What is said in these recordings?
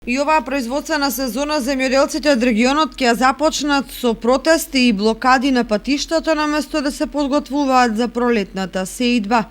И оваа производствена сезона земјоделците од регионот ќе ја започнат со протести и блокади на патиштата наместо да се подготвуваат за пролетната сеидба.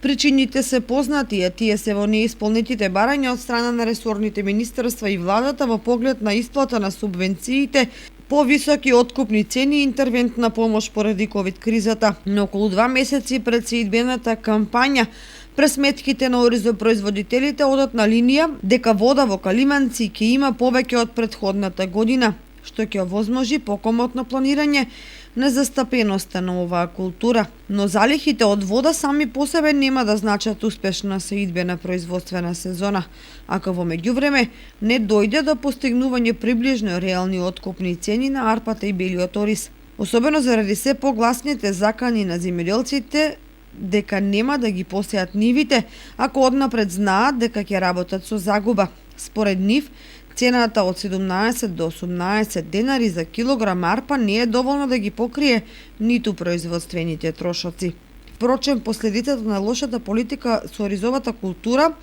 Причините се познати, а тие се во неисполнетите барања од страна на ресорните министерства и владата во поглед на исплата на субвенциите, повисоки откупни цени и интервентна помош поради ковид кризата. Но околу 2 месеци пред сеидбената кампања, пресметките на оризопроизводителите одат на линија дека вода во Калиманци ќе има повеќе од претходната година, што ќе овозможи покомотно планирање на застапеноста на оваа култура. Но залихите од вода сами по себе нема да значат успешна сеидбена производствена сезона, ако во меѓувреме не дојде до постигнување приближно реални откупни цени на арпата и белиот ориз. Особено заради се погласните закани на земјоделците дека нема да ги посеат нивите, ако однапред знаат дека ќе работат со загуба. Според нив, цената од 17 до 18 денари за килограм арпа не е доволно да ги покрие ниту производствените трошоци. Впрочем, последицата на лошата политика со оризовата култура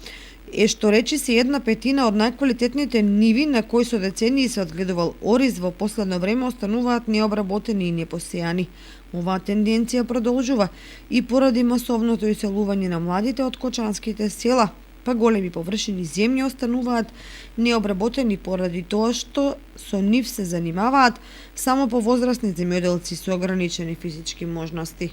е што речиси 1/5 од најквалитетните ниви на кои со децении се одгледувал ориз во последно време остануваат необработени и непосејани. Оваа тенденција продолжува и поради масовното иселување на младите од кочанските села, па големи површини земја остануваат необработени поради тоа што со нив се занимаваат само повозрасни земјоделци со ограничени физички можности.